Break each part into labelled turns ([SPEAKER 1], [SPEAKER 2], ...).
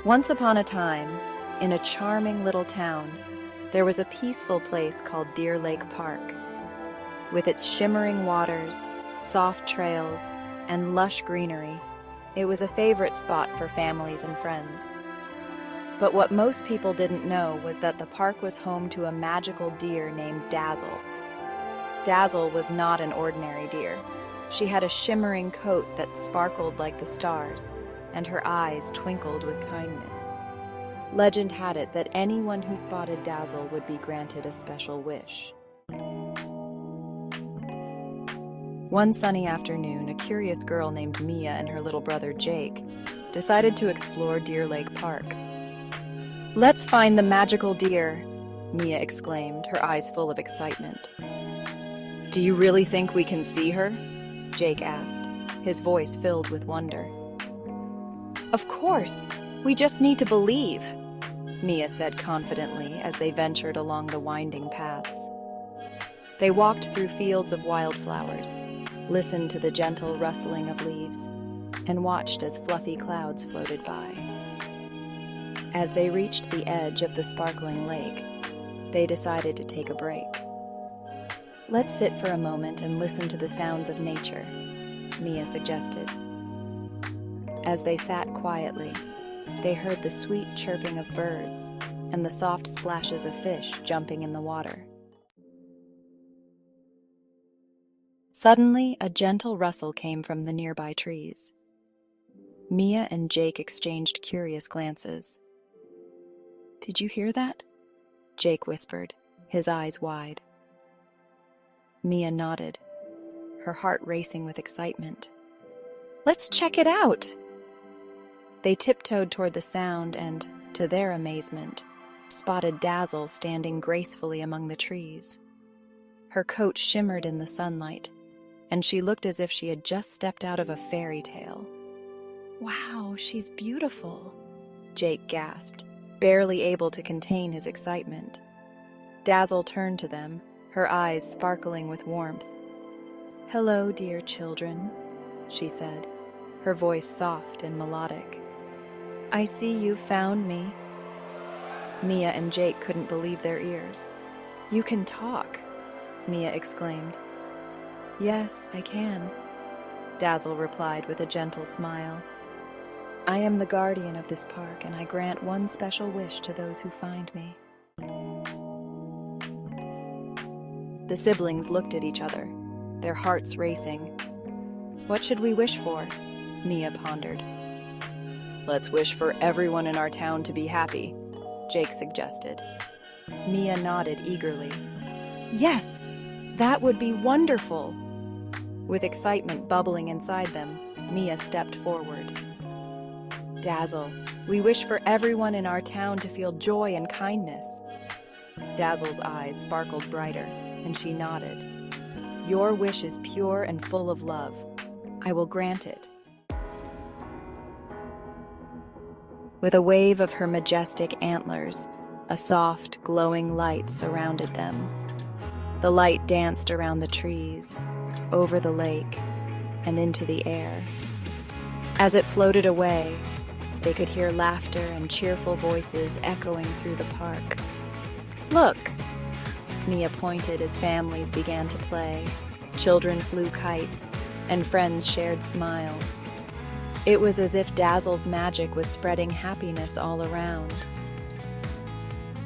[SPEAKER 1] Once upon a time, in a charming little town, there was a peaceful place called Deer Lake Park. With its shimmering waters, soft trails, and lush greenery, it was a favorite spot for families and friends. But what most people didn't know was that the park was home to a magical deer named Dazzle. Dazzle was not an ordinary deer. She had a shimmering coat that sparkled like the stars, and her eyes twinkled with kindness. Legend had it that anyone who spotted Dazzle would be granted a special wish. One sunny afternoon, a curious girl named Mia and her little brother Jake decided to explore Deer Lake Park. "Let's find the magical deer," Mia exclaimed, her eyes full of excitement. "Do you really think we can see her?" Jake asked, his voice filled with wonder. "Of course, we just need to believe," Mia said confidently as they ventured along the winding paths. They walked through fields of wildflowers, listened to the gentle rustling of leaves, and watched as fluffy clouds floated by. As they reached the edge of the sparkling lake, they decided to take a break. "Let's sit for a moment and listen to the sounds of nature," Mia suggested. As they sat quietly, they heard the sweet chirping of birds and the soft splashes of fish jumping in the water. Suddenly, a gentle rustle came from the nearby trees. Mia and Jake exchanged curious glances. "Did you hear that?" Jake whispered, his eyes wide. Mia nodded, her heart racing with excitement. "Let's check it out!" They tiptoed toward the sound and, to their amazement, spotted Dazzle standing gracefully among the trees. Her coat shimmered in the sunlight, and she looked as if she had just stepped out of a fairy tale. "Wow, she's beautiful," Jake gasped, barely able to contain his excitement. Dazzle turned to them, her eyes sparkling with warmth. "Hello, dear children," she said, her voice soft and melodic. "I see you found me." Mia and Jake couldn't believe their ears. "You can talk," Mia exclaimed. "Yes, I can," Dazzle replied with a gentle smile. "I am the guardian of this park, and I grant one special wish to those who find me." The siblings looked at each other, their hearts racing. "What should we wish for?" Mia pondered. "Let's wish for everyone in our town to be happy," Jake suggested. Mia nodded eagerly. "Yes, that would be wonderful!" With excitement bubbling inside them, Mia stepped forward. "Dazzle, we wish for everyone in our town to feel joy and kindness." Dazzle's eyes sparkled brighter, and she nodded. "Your wish is pure and full of love. I will grant it." With a wave of her majestic antlers, a soft, glowing light surrounded them. The light danced around the trees, over the lake, and into the air. As it floated away, they could hear laughter and cheerful voices echoing through the park. "Look!" Mia pointed as families began to play. Children flew kites, and friends shared smiles. It was as if Dazzle's magic was spreading happiness all around.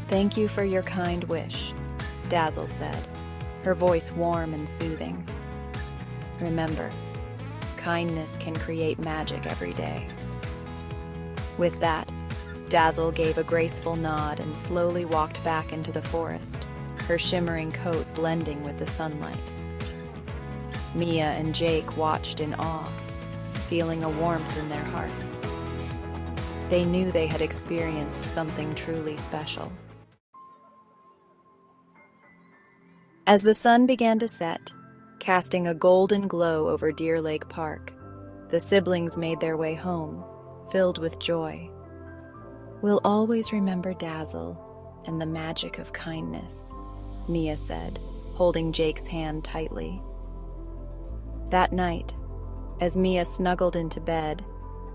[SPEAKER 1] "Thank you for your kind wish," Dazzle said, her voice warm and soothing. "Remember, kindness can create magic every day." With that, Dazzle gave a graceful nod and slowly walked back into the forest, her shimmering coat blending with the sunlight. Mia and Jake watched in awe, feeling a warmth in their hearts. They knew they had experienced something truly special. As the sun began to set, casting a golden glow over Deer Lake Park, the siblings made their way home, filled with joy. "We'll always remember Dazzle and the magic of kindness," Mia said, holding Jake's hand tightly. That night, as Mia snuggled into bed,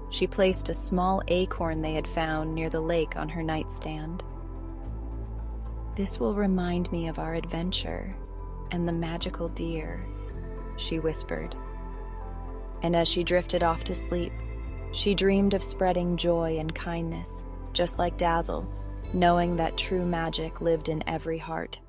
[SPEAKER 1] She placed a small acorn they had found near the lake on her nightstand. "This will remind me of our adventure and the magical deer," she whispered. And as she drifted off to sleep, she dreamed of spreading joy and kindness, just like Dazzle, knowing that true magic lived in every heart.